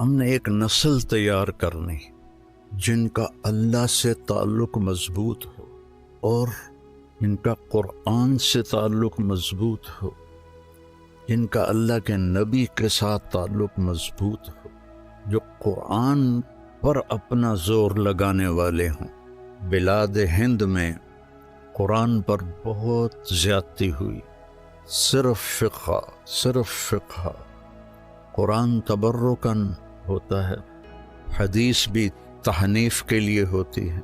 ہم نے ایک نسل تیار کرنی جن کا اللہ سے تعلق مضبوط ہو اور جن کا قرآن سے تعلق مضبوط ہو، جن کا اللہ کے نبی کے ساتھ تعلق مضبوط ہو، جو قرآن پر اپنا زور لگانے والے ہوں۔ بلاد ہند میں قرآن پر بہت زیادتی ہوئی، صرف فقہ۔ قرآن تبرکن ہوتا ہے، حدیث بھی تحنیف کے لیے ہوتی ہے،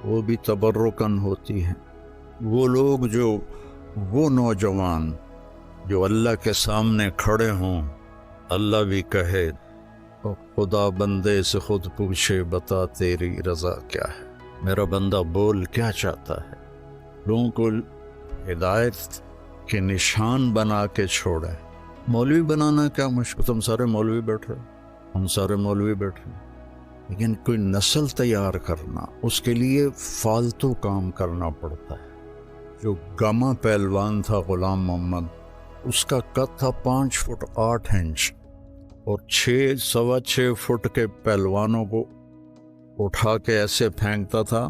وہ بھی تبرکن ہوتی ہے۔ وہ لوگ وہ نوجوان جو اللہ کے سامنے کھڑے ہوں، اللہ بھی کہے اور خدا بندے سے خود پوچھے بتا تیری رضا کیا ہے، میرا بندہ بول کیا چاہتا ہے، لوگوں کو ہدایت کے نشان بنا کے چھوڑے۔ مولوی بنانا کیا مشکل، تم سارے مولوی بیٹھے، ہم سارے مولوی بیٹھے، لیکن کوئی نسل تیار کرنا، اس کے لیے فالتو کام کرنا پڑتا ہے۔ جو گاما پہلوان تھا غلام محمد، اس کا قد تھا 5 فٹ 8 انچ، اور 6.25 فٹ کے پہلوانوں کو اٹھا کے ایسے پھینکتا تھا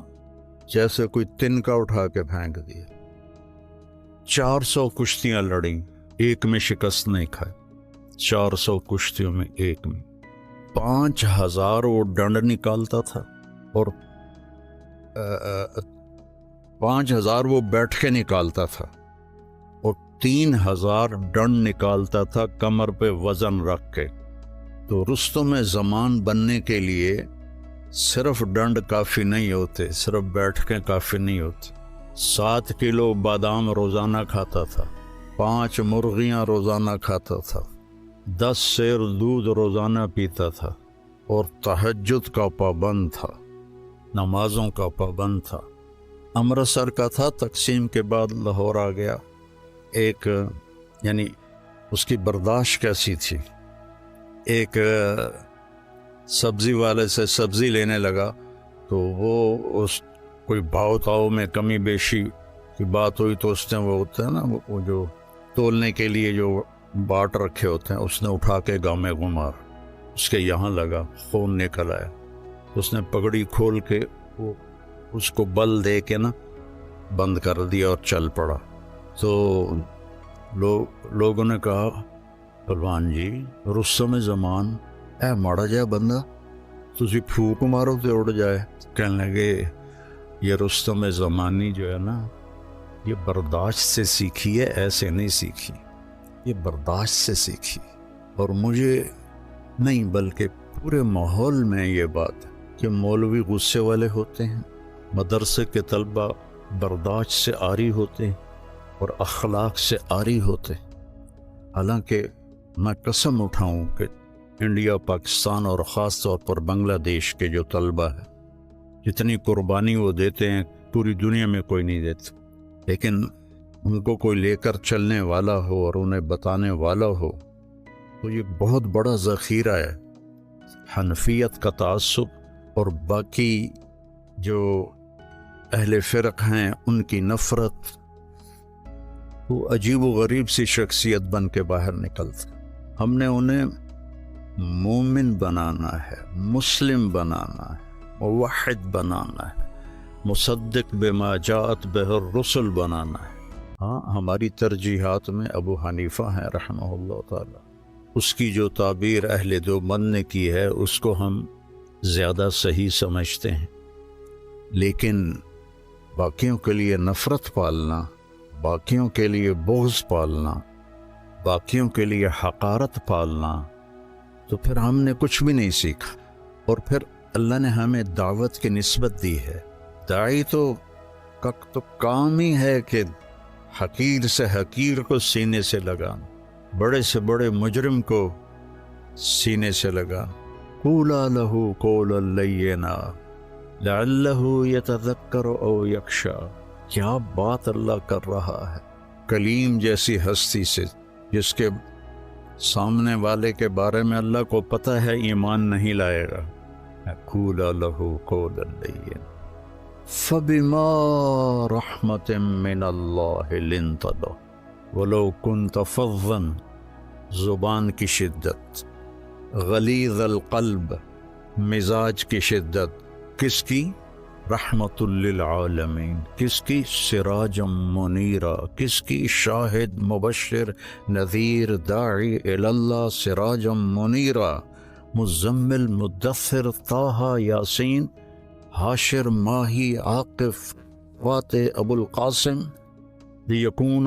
جیسے کوئی تنکا اٹھا کے پھینک دیا۔ 400 کشتیاں لڑیں، ایک میں شکست نہیں کھائے، 400 کشتیوں میں ایک میں 5000 وہ ڈنڈ نکالتا تھا، اور 5000 وہ بیٹھ کے نکالتا تھا، اور 3000 ڈنڈ نکالتا تھا کمر پہ وزن رکھ کے۔ تو رستم زمان بننے کے لیے صرف ڈنڈ کافی نہیں ہوتے، صرف بیٹھ کے کافی نہیں ہوتے۔ 7 کلو بادام روزانہ کھاتا تھا، 5 مرغیاں روزانہ کھاتا تھا، 10 سیر دودھ روزانہ پیتا تھا، اور تہجد کا پابند تھا، نمازوں کا پابند تھا۔ امرتسر کا تھا، تقسیم کے بعد لاہور آ گیا۔ ایک یعنی اس کی برداشت کیسی تھی، ایک سبزی والے سے سبزی لینے لگا تو وہ اس کوئی بھاؤ تاؤ میں کمی بیشی کی بات ہوئی تو اس نے وہ ہوتا ہے نا، وہ جو تولنے کے لیے جو باٹ رکھے ہوتے ہیں، اس نے اٹھا کے گاؤں میں گھمار، اس کے یہاں لگا، خون نکل آیا، اس نے پگڑی کھول کے وہ اس کو بل دے کے نا بند کر دیا اور چل پڑا۔ تو لوگوں نے کہا پہلوان جی رستم زمان اے ماڑا جا بندہ، تسی پھوک مارو تو اڑ جائے۔ کہنے لگے یہ رستم زمانی جو ہے نا، یہ برداشت سے سیکھی ہے، ایسے نہیں سیکھی، یہ برداشت سے سیکھی۔ اور مجھے نہیں بلکہ پورے ماحول میں یہ بات ہے کہ مولوی غصے والے ہوتے ہیں، مدرسے کے طلبہ برداشت سے عاری ہوتے ہیں اور اخلاق سے عاری ہوتے ہیں۔ حالانکہ میں قسم اٹھاؤں کہ انڈیا، پاکستان اور خاص طور پر بنگلہ دیش کے جو طلبہ ہیں، جتنی قربانی وہ دیتے ہیں پوری دنیا میں کوئی نہیں دیتا، لیکن ان کو کوئی لے کر چلنے والا ہو اور انہیں بتانے والا ہو تو یہ بہت بڑا ذخیرہ ہے۔ حنفیت کا تعصب اور باقی جو اہل فرق ہیں ان کی نفرت، وہ عجیب و غریب سی شخصیت بن کے باہر نکلتا۔ ہم نے انہیں مومن بنانا ہے، مسلم بنانا ہے، موحد بنانا ہے، مصدق بما جاءت بہ الرسل بنانا ہے۔ ہاں، ہماری ترجیحات میں ابو حنیفہ ہیں رحمہ اللہ تعالی، اس کی جو تعبیر اہل دیوبند نے کی ہے اس کو ہم زیادہ صحیح سمجھتے ہیں، لیکن باقیوں کے لیے نفرت پالنا، باقیوں کے لیے بغض پالنا، باقیوں کے لیے حقارت پالنا، تو پھر ہم نے کچھ بھی نہیں سیکھا۔ اور پھر اللہ نے ہمیں دعوت کی نسبت دی ہے۔ داعی تو کام ہی ہے کہ حقیر سے حقیر کو سینے سے لگانا، بڑے سے بڑے مجرم کو سینے سے لگانا۔ قولا لہ قولا لینا لعلہ یتذکر او یخشی۔ کیا بات اللہ کر رہا ہے، کلیم جیسی ہستی سے جس کے سامنے والے کے بارے میں اللہ کو پتہ ہے ایمان نہیں لائے گا۔ قولا لہ قولا لینا فبما رحمت من اللہ لنت لہ ولو کنت فظا۔ زبان کی شدت، غلیظ القلب، مزاج کی شدت، کس کی؟ رحمت للعالمین، کس کی؟ سراج منیرہ، کس کی؟ شاہد مبشر نذیر داعی الی اللہ سراج منیرہ، مزمل مدثر طٰہٰ یاسین حاشر ماہی عاقف فاتح ابو القاسم لیکون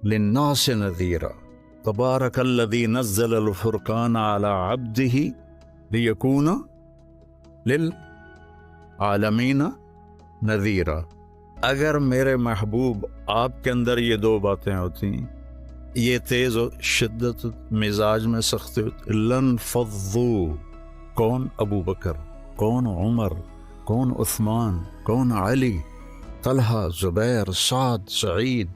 للناس نذیرا، تبارک الذی نزل الفرقان علی عبدہ لیکون للعالمین نذیرا۔ اگر میرے محبوب آپ کے اندر یہ دو باتیں ہوتی ہیں، یہ تیز و شدت مزاج میں سختی ہوتی، لن فضو، کون؟ ابو بکر، کون؟ عمر، کون؟ عثمان، کون؟ علی، طلحہ، زبیر، سعد، سعید،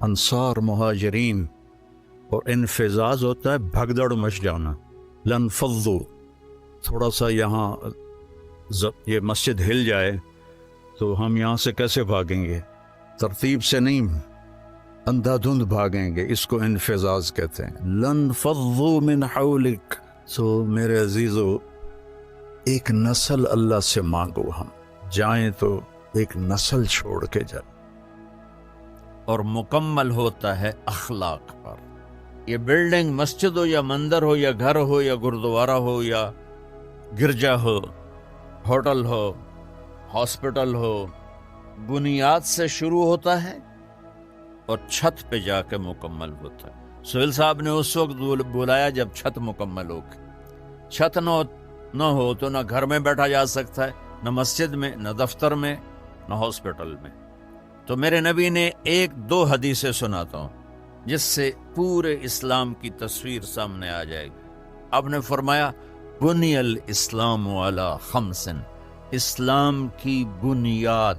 انصار، مہاجرین۔ اور انفزاز ہوتا ہے بھگدڑ مچ جانا، لن فضو۔ تھوڑا سا یہاں یہ مسجد ہل جائے تو ہم یہاں سے کیسے بھاگیں گے؟ ترتیب سے نہیں، اندھا دھند بھاگیں گے، اس کو انفزاز کہتے ہیں۔ لن فضو من حولک۔ سو میرے عزیزو، ایک نسل اللہ سے مانگو، ہم جائیں تو ایک نسل چھوڑ کے جائیں، اور مکمل ہوتا ہے اخلاق پر۔ یہ بلڈنگ مسجد ہو یا مندر ہو یا گھر ہو یا گردوارہ ہو یا گرجا ہو، ہوٹل ہو، ہاسپٹل ہو، بنیاد سے شروع ہوتا ہے اور چھت پہ جا کے مکمل ہوتا ہے۔ سہیل صاحب نے اس وقت بلایا جب چھت مکمل ہو گئی۔ چھت نہ ہو تو نہ گھر میں بیٹھا جا سکتا ہے، نہ مسجد میں، نہ دفتر میں، نہ ہاسپٹل میں۔ تو میرے نبی نے ایک دو حدیثیں سناتا ہوں جس سے پورے اسلام کی تصویر سامنے آ جائے گی۔ آپ نے فرمایا بنی الاسلام علی خمس، اسلام کی بنیاد،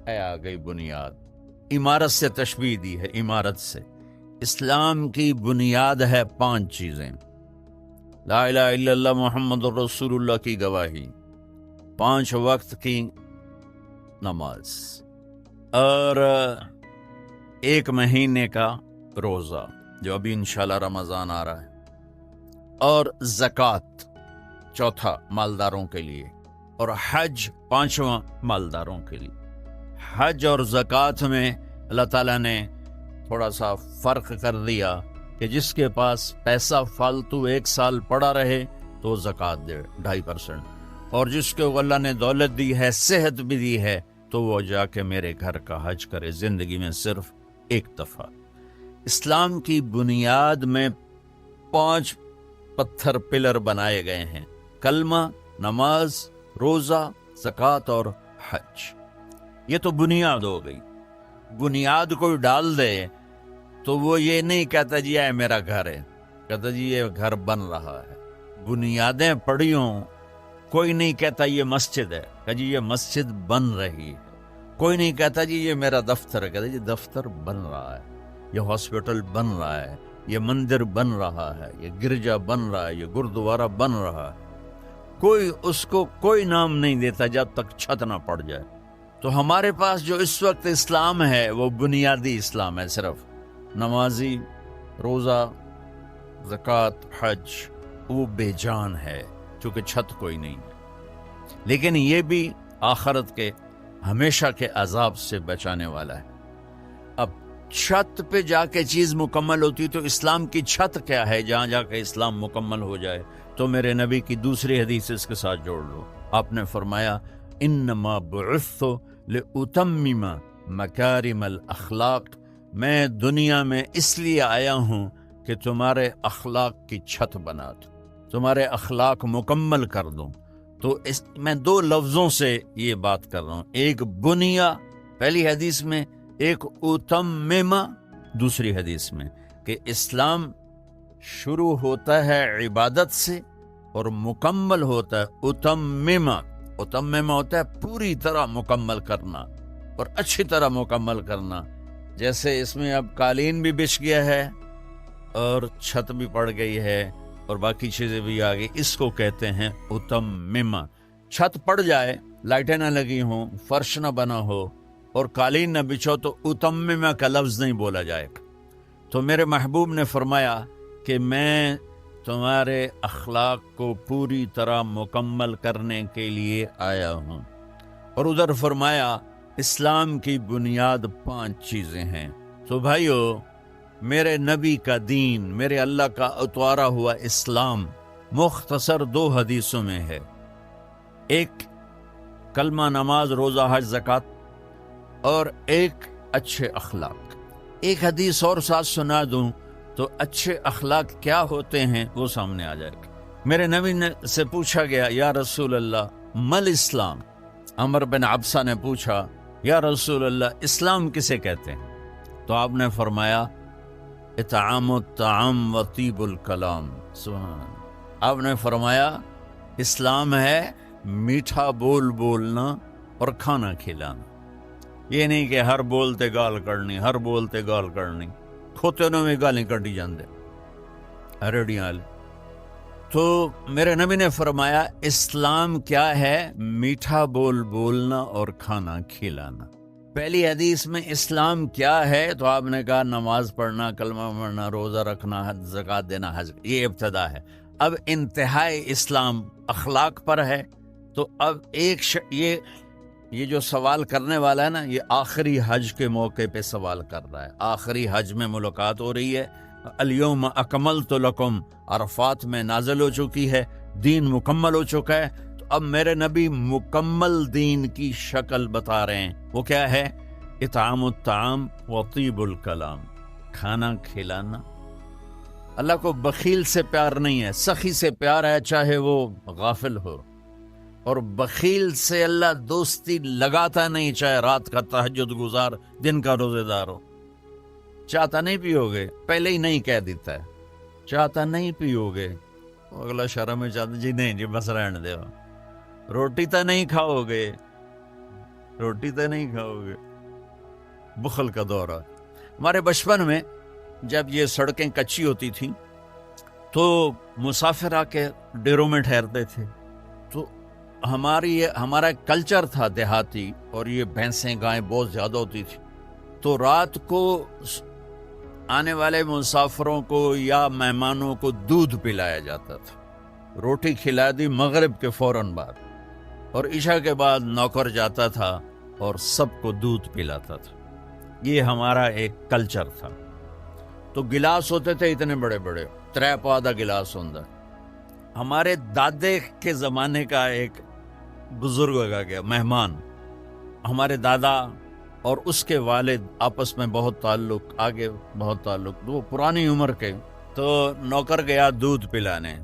آ گئی بنیاد، عمارت سے تشبیہ دی ہے، عمارت سے۔ اسلام کی بنیاد ہے 5 چیزیں، لا الہ الا اللہ محمد رسول اللہ کی گواہی، 5 وقت کی نماز، اور 1 مہینے کا روزہ جو ابھی انشاءاللہ رمضان آ رہا ہے، اور زکوٰۃ 4 مالداروں کے لیے، اور حج 5واں مالداروں کے لیے۔ حج اور زکوٰۃ میں اللہ تعالیٰ نے تھوڑا سا فرق کر دیا کہ جس کے پاس پیسہ فالتو 1 سال پڑا رہے تو زکوٰۃ دے 2.5%، اور جس کو اللہ نے دولت دی ہے، صحت بھی دی ہے، تو وہ جا کے میرے گھر کا حج کرے زندگی میں صرف 1 دفعہ۔ اسلام کی بنیاد میں 5 پتھر پلر بنائے گئے ہیں، کلمہ، نماز، روزہ، زکوٰۃ اور حج۔ یہ تو بنیاد ہو گئی۔ بنیاد کوئی ڈال دے تو وہ یہ نہیں کہتا جی یہ میرا گھر ہے، کہتا جی یہ گھر بن رہا ہے۔ بنیادیں پڑی ہوں، کوئی نہیں کہتا یہ مسجد ہے، کہ جی یہ مسجد بن رہی ہے۔ کوئی نہیں کہتا جی یہ میرا دفتر ہے، کہتا جی دفتر بن رہا ہے، یہ ہاسپٹل بن رہا ہے، یہ مندر بن رہا ہے، یہ گرجا بن رہا ہے، یہ گردوارہ بن رہا ہے۔ کوئی اس کو کوئی نام نہیں دیتا جب تک چھت نہ پڑ جائے۔ تو ہمارے پاس جو اس وقت اسلام ہے وہ بنیادی اسلام ہے، صرف نمازی، روزہ، زکوٰۃ، حج، وہ بے جان ہے چونکہ چھت کوئی نہیں ہے، لیکن یہ بھی آخرت کے ہمیشہ کے عذاب سے بچانے والا ہے۔ اب چھت پہ جا کے چیز مکمل ہوتی تو اسلام کی چھت کیا ہے جہاں جا کے اسلام مکمل ہو جائے؟ تو میرے نبی کی دوسری حدیث اس کے ساتھ جوڑ لو۔ آپ نے فرمایا انما بعثت لاتمم مکارم الاخلاق، میں دنیا میں اس لیے آیا ہوں کہ تمہارے اخلاق کی چھت بنا دوں، تمہارے اخلاق مکمل کر دوں۔ تو میں 2 لفظوں سے یہ بات کر رہا ہوں، ایک بنیا پہلی حدیث میں، ایک اتممہ دوسری حدیث میں، کہ اسلام شروع ہوتا ہے عبادت سے اور مکمل ہوتا ہے اتممہ۔ اتممہ ہوتا ہے پوری طرح مکمل کرنا اور اچھی طرح مکمل کرنا۔ جیسے اس میں اب قالین بھی بچھ گیا ہے اور چھت بھی پڑ گئی ہے اور باقی چیزیں بھی آ گئی، اس کو کہتے ہیں اتممہ۔ چھت پڑ جائے، لائٹیں نہ لگی ہوں، فرش نہ بنا ہو اور قالین نہ بچھو تو اتممہ کا لفظ نہیں بولا جائے گا۔ تو میرے محبوب نے فرمایا کہ میں تمہارے اخلاق کو پوری طرح مکمل کرنے کے لیے آیا ہوں۔ اور ادھر فرمایا اسلام کی بنیاد 5 چیزیں ہیں۔ تو بھائیو، میرے نبی کا دین، میرے اللہ کا اتوارا ہوا اسلام مختصر 2 حدیثوں میں ہے۔ ایک کلمہ، نماز، روزہ، حج، زکوٰۃ، اور ایک اچھے اخلاق۔ ایک حدیث اور ساتھ سنا دوں تو اچھے اخلاق کیا ہوتے ہیں وہ سامنے آ جائے گا۔ میرے نبی سے پوچھا گیا، یا رسول اللہ مل اسلام؟ عمر بن عبسہ نے پوچھا، یا رسول اللہ اسلام کسے کہتے ہیں؟ تو آپ نے فرمایا اطعام الطعام و طیب الکلام۔ سبحان اللہ۔ آپ نے فرمایا اسلام ہے میٹھا بول بولنا اور کھانا کھلانا۔ یہ نہیں کہ ہر بولتے گال کرنی، ہر بولتے گال کرنی، کھوتے انہوں میں گالیں کٹی جاندے ریڑیاں والے۔ تو میرے نبی نے فرمایا اسلام کیا ہے؟ میٹھا بول بولنا اور کھانا کھلانا۔ پہلی حدیث میں اسلام کیا ہے تو آپ نے کہا نماز پڑھنا، کلمہ پڑھنا، روزہ رکھنا، زکوٰۃ دینا، حج۔ یہ ابتدا ہے۔ اب انتہائی اسلام اخلاق پر ہے۔ تو اب یہ جو سوال کرنے والا ہے نا، یہ آخری حج کے موقع پہ سوال کر رہا ہے۔ آخری حج میں ملاقات ہو رہی ہے۔ الیوم اکملت لکم عرفات میں نازل ہو چکی ہے، دین مکمل ہو چکا ہے۔ تو اب میرے نبی مکمل دین کی شکل بتا رہے ہیں۔ وہ کیا ہے؟ اطعام الطعام و طیب الکلام، کھانا کھلانا۔ اللہ کو بخیل سے پیار نہیں ہے، سخی سے پیار ہے، چاہے وہ غافل ہو۔ اور بخیل سے اللہ دوستی لگاتا نہیں، چاہے رات کا تہجد گزار، دن کا روزے دار ہو۔ چاہتا نہیں پیو گے، پہلے ہی نہیں کہہ دیتا ہے، چاہتا نہیں پیو گے، اگلا شرم میں چاہتا جی نہیں جی بس رہن دے۔ روٹی تو نہیں کھاؤ گے، روٹی تو نہیں کھاؤ گے، بخل کا دورہ۔ ہمارے بچپن میں جب یہ سڑکیں کچی ہوتی تھیں تو مسافر آ کے ڈیروں میں ٹھہرتے تھے۔ تو ہمارا ایک کلچر تھا دیہاتی، اور یہ بھینسیں گائیں بہت زیادہ ہوتی تھی۔ تو رات کو آنے والے مسافروں کو یا مہمانوں کو دودھ پلایا جاتا تھا۔ روٹی کھلا دی مغرب کے فوراً بعد، اور عشاء کے بعد نوکر جاتا تھا اور سب کو دودھ پلاتا تھا۔ یہ ہمارا ایک کلچر تھا۔ تو گلاس ہوتے تھے اتنے بڑے بڑے، 3 پادا گلاس ہوتا۔ ہمارے دادے کے زمانے کا ایک بزرگ آ گیا مہمان، ہمارے دادا اور اس کے والد آپس میں بہت تعلق، آگے بہت تعلق، وہ پرانی عمر کے۔ تو نوکر گیا دودھ پلانے،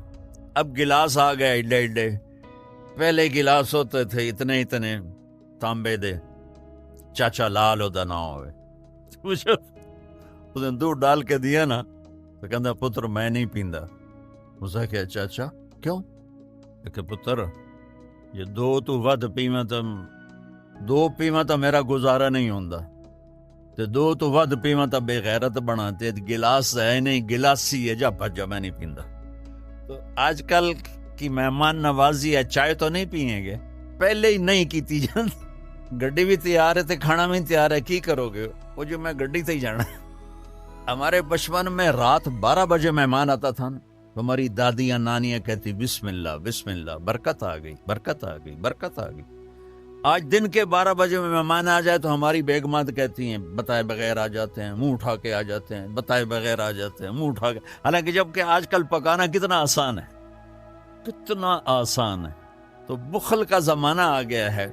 اب گلاس آ گئے ایڈے ایڈے۔ پہلے گلاس ہوتے تھے اتنے اتنے تانبے دے، چاچا لال ہو نہ ہوئے، اس نے دودھ ڈال کے دیا نا تو کہتا پتر میں نہیں پیندا۔ اسا کیا چاچا کیوں؟ کہ پتر یہ 2 تو ود پیواں تو 2 پیواں تو میرا گزارا نہیں ہوندا، تے 2 تو ود پیواں تو بے غیرت بنا، تے گلاس ہے نہیں، گلاسی ہے، جا بھجا میں نہیں پیندا۔ تو آج کل کی مہمان نوازی ہے، چائے تو نہیں پیئیں گے، پہلے ہی نہیں کیتی جاندی۔ گڈی بھی تیار ہے تے کھانا بھی تیار ہے، کی کرو گے؟ وہ جو میں گڈی تے ہی جانا۔ ہمارے بچپن میں رات 12 بجے مہمان آتا تھا نا، تو ہماری دادیاں نانیاں کہتی بسم اللہ بسم اللہ، برکت آ گئی، برکت آ گئی، برکت آ گئی۔ آج دن کے 12 بجے میں مہمان آ جائے تو ہماری بیگمات کہتی ہیں بتائے بغیر آ جاتے ہیں، منہ اٹھا کے آ جاتے ہیں، بتائے بغیر آ جاتے ہیں، منہ اٹھا کے۔ حالانکہ جب کہ آج کل پکانا کتنا آسان ہے، کتنا آسان ہے۔ تو بخل کا زمانہ آ گیا ہے۔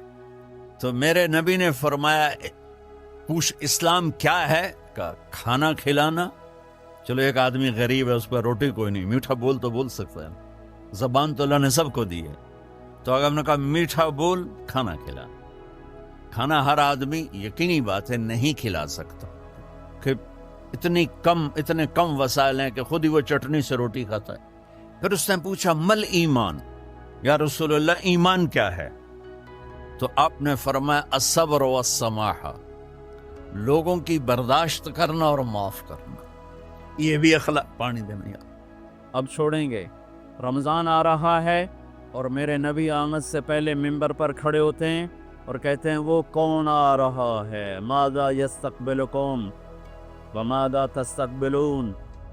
تو میرے نبی نے فرمایا پوچھ اسلام کیا ہے؟ کا کھانا کھلانا۔ چلو ایک آدمی غریب ہے، اس پر روٹی کوئی نہیں، میٹھا بول تو بول سکتا ہے، زبان تو اللہ نے سب کو دی ہے۔ تو اگر ہم نے کہا میٹھا بول، کھانا کھلا۔ کھانا ہر آدمی یقینی بات ہے نہیں کھلا سکتا، کہ اتنے کم وسائل ہیں کہ خود ہی وہ چٹنی سے روٹی کھاتا ہے۔ پھر اس نے پوچھا مل ایمان، یا رسول اللہ ایمان کیا ہے؟ تو آپ نے فرمایا الصبر والسماحہ، لوگوں کی برداشت کرنا اور معاف کرنا۔ یہ بھی اخلاق۔ پانی دینا یار۔ اب چھوڑیں گے، رمضان آ رہا ہے اور میرے نبی آمد سے پہلے منبر پر کھڑے ہوتے ہیں اور کہتے ہیں وہ کون آ رہا ہے، ماذا یستقبلکم وماذا تستقبلون،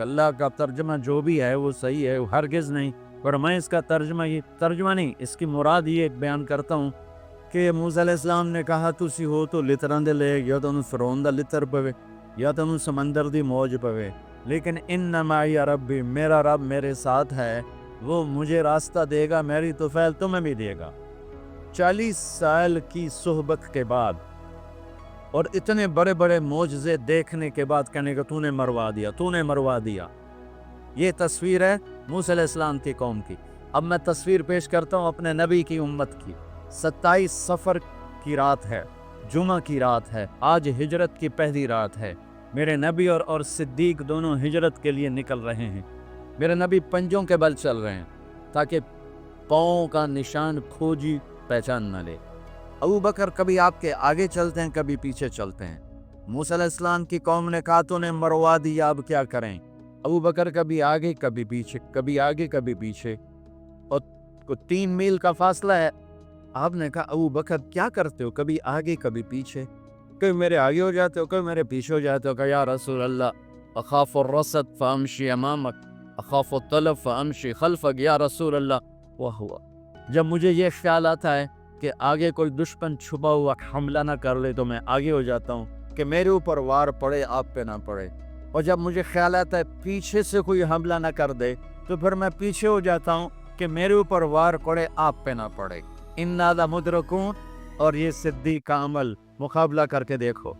اللہ کا ترجمہ جو بھی ہے وہ صحیح ہے، ہرگز نہیں، پر میں اس کا ترجمہ نہیں، اس کی مراد یہ بیان کرتا ہوں کہ موسیٰ علیہ السلام نے کہا تسی ہو تو لتراں دے لے، یا تو فرعون دا لتر پوے یا تو سمندر دی موج پوے، لیکن ان معی ربی، میرا رب میرے ساتھ ہے، وہ مجھے راستہ دے گا، میری طفیل تمہیں بھی دے گا۔ 40 سال کی صحبت کے بعد اور اتنے بڑے بڑے معجزے دیکھنے کے بعد کہنے کہ تو نے مروا دیا۔ یہ تصویر ہے موسیٰ علیہ السلام کی قوم کی۔ اب میں تصویر پیش کرتا ہوں اپنے نبی کی امت کی۔ 27 صفر کی رات ہے، جمعہ کی رات ہے، آج ہجرت کی پہلی رات ہے۔ میرے نبی اور صدیق دونوں ہجرت کے لیے نکل رہے ہیں۔ میرے نبی پنجوں کے بل چل رہے ہیں تاکہ پاؤں کا نشان کھوجی پہچان نہ لے۔ ابو بکر کبھی آپ کے آگے چلتے ہیں، کبھی پیچھے چلتے ہیں۔ موسیٰ علیہ السلام کی قوم نے کہا تو نے مروا دیا، اب کیا کریں؟ ابو بکر کبھی آگے کبھی پیچھے، کبھی آگے کبھی پیچھے، اور 3 میل کا فاصلہ ہے۔ آپ نے کہا ابو بکر کیا کرتے ہو، کبھی آگے کبھی پیچھے، کبھی میرے آگے ہو جاتے ہو، کبھی میرے پیچھے ہو جاتے ہو۔ کہا یا رسول اللہ اخاف الرصد فامشی امامک اخاف الطلب فامشی خلفک، یا رسول اللہ۔ وہ ہوا جب مجھے یہ خیال آتا ہے کہ آگے کوئی دشمن چھپا ہوا حملہ نہ کر لے تو میں آگے ہو جاتا ہوں کہ میرے اوپر وار پڑے آپ پہ نہ پڑے، اور جب مجھے خیال آتا ہے پیچھے سے کوئی حملہ نہ کر دے تو پھر میں پیچھے ہو جاتا ہوں کہ میرے اوپر وار پڑے آپ پہ نہ پڑے۔ انا لمدرکون، اور یہ صدیق کا عمل مقابلہ کر کے دیکھو۔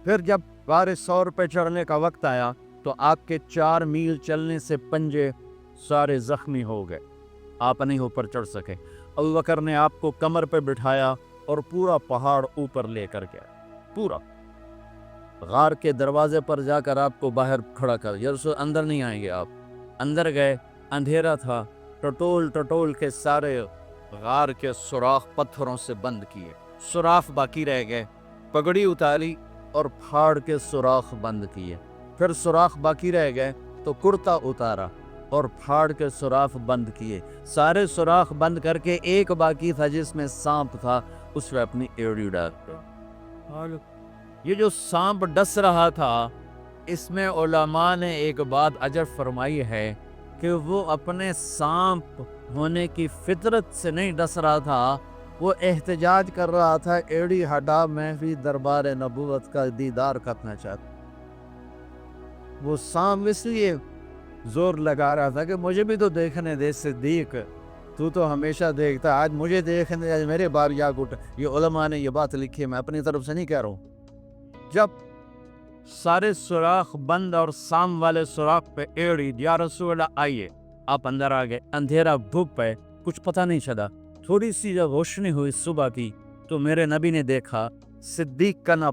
پھر جب غار ثور پہ چڑھنے کا وقت آیا تو آپ کے 4 میل چلنے سے پنجے سارے زخمی ہو گئے، آپ نہیں اوپر چڑھ سکے۔ ابو بکر نے آپ کو کمر پہ بٹھایا اور پورا پہاڑ اوپر لے کر گیا، پورا غار کے دروازے پر جا کر آپ کو باہر کھڑا کر، یا رسول اندر نہیں آئیں گے آپ۔ اندر گئے، اندھیرا تھا، ٹٹول کے سارے غار کے سوراخ پتھروں سے بند کیے، سوراخ باقی رہ گئے، پگڑی اتاری اور پھاڑ کے سوراخ بند کیے، پھر سوراخ باقی رہ گئے تو کرتا اتارا اور پھاڑ کے سوراخ بند کیے، سارے سوراخ بند کر کے ایک باقی تھا جس میں سانپ تھا، اس میں اپنی ایڑی ڈال دیا۔ یہ جو سانپ ڈس رہا تھا، اس میں علماء نے ایک بات اجر فرمائی ہے کہ وہ اپنے سانپ ہونے کی فطرت سے نہیں ڈس رہا تھا، وہ احتجاج کر رہا تھا ایڑی ہٹا، میں بھی دربار نبوت کا دیدار کرنا چاہتا۔ وہ سانپ اس لیے زور لگا رہا تھا کہ مجھے بھی تو دیکھنے دے صدیق، تو ہمیشہ دیکھتا، آج مجھے دیکھنے دے، آج میرے بار یا گٹ۔ یہ علماء نے یہ بات لکھی ہے، میں اپنی طرف سے نہیں کہہ رہا ہوں۔ جب سارے سوراخ بند اور سام والے سوراخ پہ ایڑی، یا رسول اللہ آئیے، آپ اندر آ گئے۔ اندھیرا دھوپ ہے، کچھ پتہ نہیں چلا۔ تھوڑی سی جب روشنی ہوئی صبح کی تو میرے نبی نے دیکھا صدیق کا نہ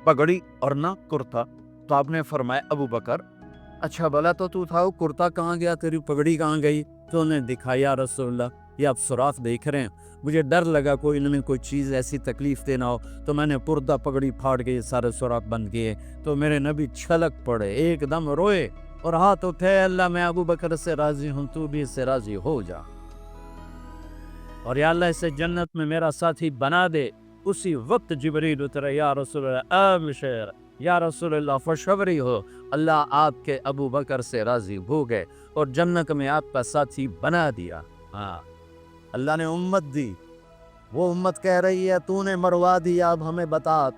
پگڑی اور نہ کرتا، تو آپ نے فرمایا ابو بکر اچھا بلا تو تھا، وہ کرتا کہاں گیا، تیری پگڑی کہاں گئی؟ تو انہیں دکھایا یا رسول اللہ یہ آپ سوراخ دیکھ رہے ہیں، مجھے ڈر لگا کوئی ان میں کوئی چیز ایسی تکلیف دینا ہو، تو میں نے پردہ پگڑی پھاڑ کے یہ سارے سوراخ بند کیے۔ تو میرے نبی چھلک پڑے، ایک دم روئے اور ہاتھ اٹھے، اللہ میں ابو بکر سے راضی ہوں، تو بھی اس سے راضی ہو جا، اور یا اللہ اسے جنت میں میرا ساتھی بنا دے۔ اسی وقت جبریل اترے، یا رسول اللہ ابشر، یا رسول اللہ خوشخبری ہو، اللہ آپ کے ابو بکر سے راضی ہو گئے اور جنت میں آپ کا ساتھی بنا دیا۔ ہاں، اللہ نے امت دی، وہ امت کہہ رہی ہے تو نے مروا دیا، اب ہمیں بتا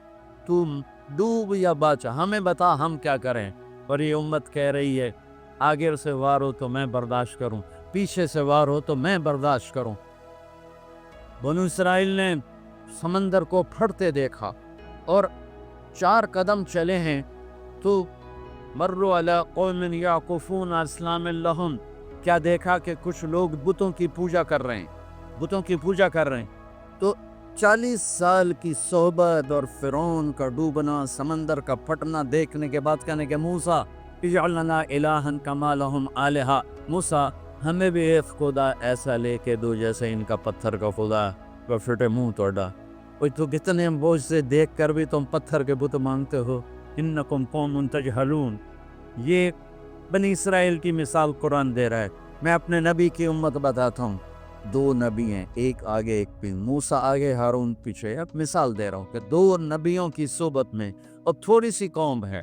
تم ڈوب یا بچا، ہمیں بتا ہم کیا کریں۔ اور یہ امت کہہ رہی ہے آگے سے وار ہو تو میں برداشت کروں، پیچھے سے وار ہو تو میں برداشت کروں۔ بنو اسرائیل نے سمندر کو پھٹتے دیکھا اور 4 قدم چلے ہیں تو مروا علی قوم یعکفون اسلام لہم، کیا دیکھا کہ کچھ لوگ بتوں کی پوجا کر رہے ہیں، تو 40 سال کی صحبت اور فرعون کا ڈوبنا، سمندر کا پھٹنا دیکھنے کے بعد کہنے کہ موسیٰ اجعل لنا الہا کما لہم آلہہ، موسیٰ ہمیں بھی ایک خدا ایسا لے کے دو جیسے ان کا پتھر کا خدا، وہ پھٹے منہ توڑا۔ تو کتنے بوجھ سے دیکھ کر بھی تم پتھر کے بت مانگتے ہو، انکم قوم تجہلون۔ یہ بنی اسرائیل کی مثال قرآن دے رہا ہے۔ میں اپنے نبی کی امت بتاتا ہوں، 2 نبی ہیں، ایک آگے ایک پیچھے، موسیٰ آگے ہارون پیچھے۔ اب مثال دے رہا ہوں کہ 2 نبیوں کی صحبت میں اور تھوڑی سی قوم ہے،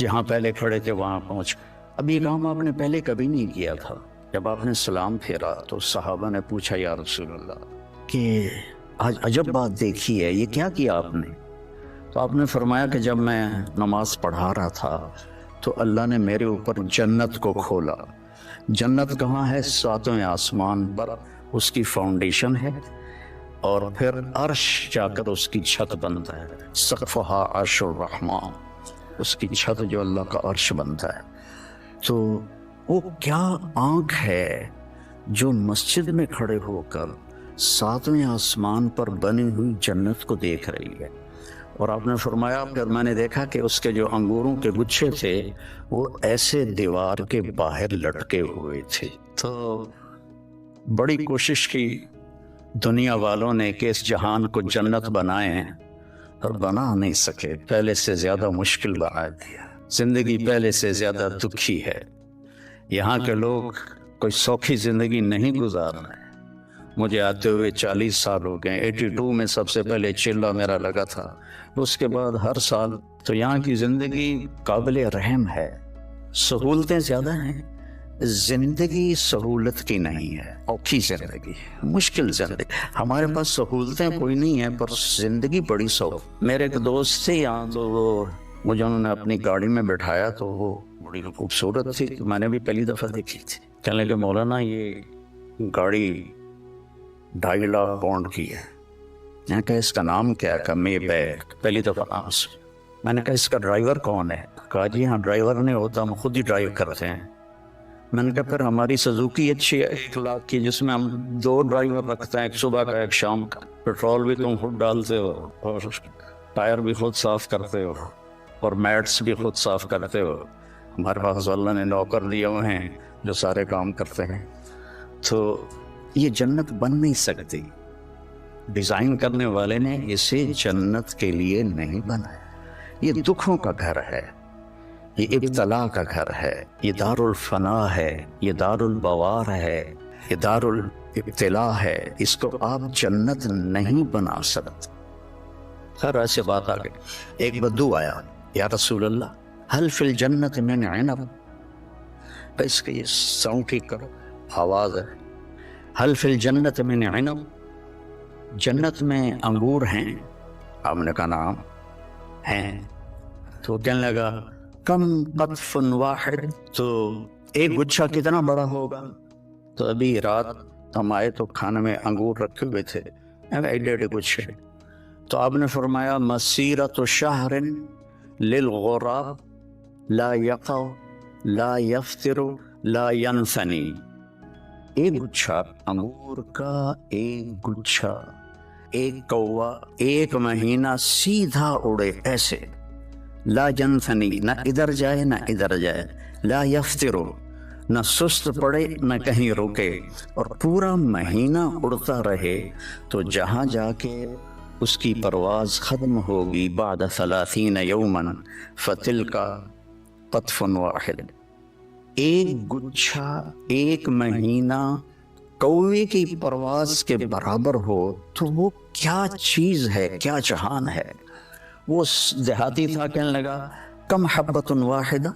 جہاں پہلے کھڑے تھے وہاں پہنچ۔ اب یہ کام آپ نے پہلے کبھی نہیں کیا تھا۔ جب آپ نے سلام پھیرا تو صحابہ نے پوچھا یا رسول اللہ کہ آج عجب بات دیکھی ہے، یہ کیا کیا آپ نے؟ تو آپ نے فرمایا کہ جب میں نماز پڑھا رہا تھا تو اللہ نے میرے اوپر جنت کو کھولا۔ جنت کہاں ہے؟ 7ویں آسمان پر، اس کی فاؤنڈیشن ہے، اور پھر عرش جا کر اس کی چھت بنتا ہے، سقفہا عرش الرحمن، اس کی چھت جو اللہ کا عرش بنتا ہے۔ تو وہ کیا آنکھ ہے جو مسجد میں کھڑے ہو کر 7ویں آسمان پر بنی ہوئی جنت کو دیکھ رہی ہے۔ اور آپ نے فرمایا پھر میں نے دیکھا کہ اس کے جو انگوروں کے گچھے تھے وہ ایسے دیوار کے باہر لٹکے ہوئے تھے۔ تو بڑی کوشش کی دنیا والوں نے کہ اس جہان کو جنت بنائیں، اور بنا نہیں سکے، پہلے سے زیادہ مشکل بنا دیا۔ زندگی پہلے سے زیادہ دکھی ہے۔ یہاں کے لوگ کوئی سوکھی زندگی نہیں گزار رہے۔ مجھے آتے ہوئے 40 سال ہو گئے۔ 82 میں سب سے پہلے چلہ میرا لگا تھا، اس کے بعد ہر سال۔ تو یہاں کی زندگی قابل رحم ہے، سہولتیں زیادہ ہیں، زندگی سہولت کی نہیں ہے، اوکھی زندگی، مشکل زندگی۔ ہمارے پاس سہولتیں کوئی نہیں ہیں پر زندگی بڑی سہولت۔ میرے ایک دوست تھے یہاں، تو وہ مجھے انہوں نے اپنی گاڑی میں بٹھایا تو وہ بڑی خوبصورت تھی، میں نے بھی پہلی دفعہ دیکھی تھی۔ کہنے لگے مولانا یہ گاڑی 2.5 لاکھ پاؤنڈ کی ہے۔ میں نے کہا اس کا نام کیا ہے؟ مے بیگ، پہلی دفعہ نام سنا۔ میں نے کہا اس کا ڈرائیور کون ہے؟ کہا جی ہاں ڈرائیور نہیں ہوتا، ہم خود ہی ڈرائیو کرتے ہیں۔ میں نے کہا پھر ہماری سزوکی اچھی ہے 1 لاکھ کی، جس میں ہم 2 ڈرائیور رکھتے ہیں، ایک صبح کا ایک شام کا، پیٹرول بھی تم خود ڈالتے ہو اور ٹائر بھی خود صاف کرتے ہو اور میٹس بھی خود صاف کرتے ہو۔ ہمارے پاس اللہ نے نوکر دیے ہوئے ہیں جو سارے کام کرتے ہیں۔ تو یہ جنت بن نہیں سکتی، ڈیزائن کرنے والے نے اسے جنت کے لیے نہیں بنایا۔ یہ دکھوں کا گھر ہے، یہ ابتلا کا گھر ہے، یہ دار الفنا ہے، یہ دار البوار ہے، یہ دار الابتلا ہے۔ اس کو آپ جنت نہیں بنا سکتے۔ خیر ایسے بات آ گئی، ایک بدو آیا، یا رسول اللہ حل فی الجنت من عنب، اس کے یہ ساؤنڈ ٹھیک کرو، آواز ہے، حل فی الجنت من عنب، جنت میں انگور ہیں؟ آپ نے کہا نام ہیں۔ تو کہنے لگا کم قطف واحد، تو ایک گچھا کتنا بڑا ہوگا؟ تو ابھی رات ہم آئے تو کھانے میں انگور رکھے ہوئے تھے، 1.5 گچھے۔ تو آپ نے فرمایا مسیرۃ شہر للغراب لا یقع لا یفتر لا ینثنی، ایک گچھا انگور کا، ایک گچھا، ایک کوا 1 مہینہ سیدھا اڑے ایسے، لا ینثنی، نہ ادھر جائے نہ ادھر جائے، لا یفتر، نہ سست پڑے نہ کہیں رکے، اور پورا مہینہ اڑتا رہے، تو جہاں جا کے اس کی پرواز ختم ہوگی بعد 30 یوما فتلک قطف واحد، ایک گچھا 1 مہینہ کوے کی پرواز کے برابر ہو، تو وہ کیا چیز ہے، کیا جہان ہے۔ وہ دیہاتی تھا، کہنے لگا کم حبۃ واحدہ،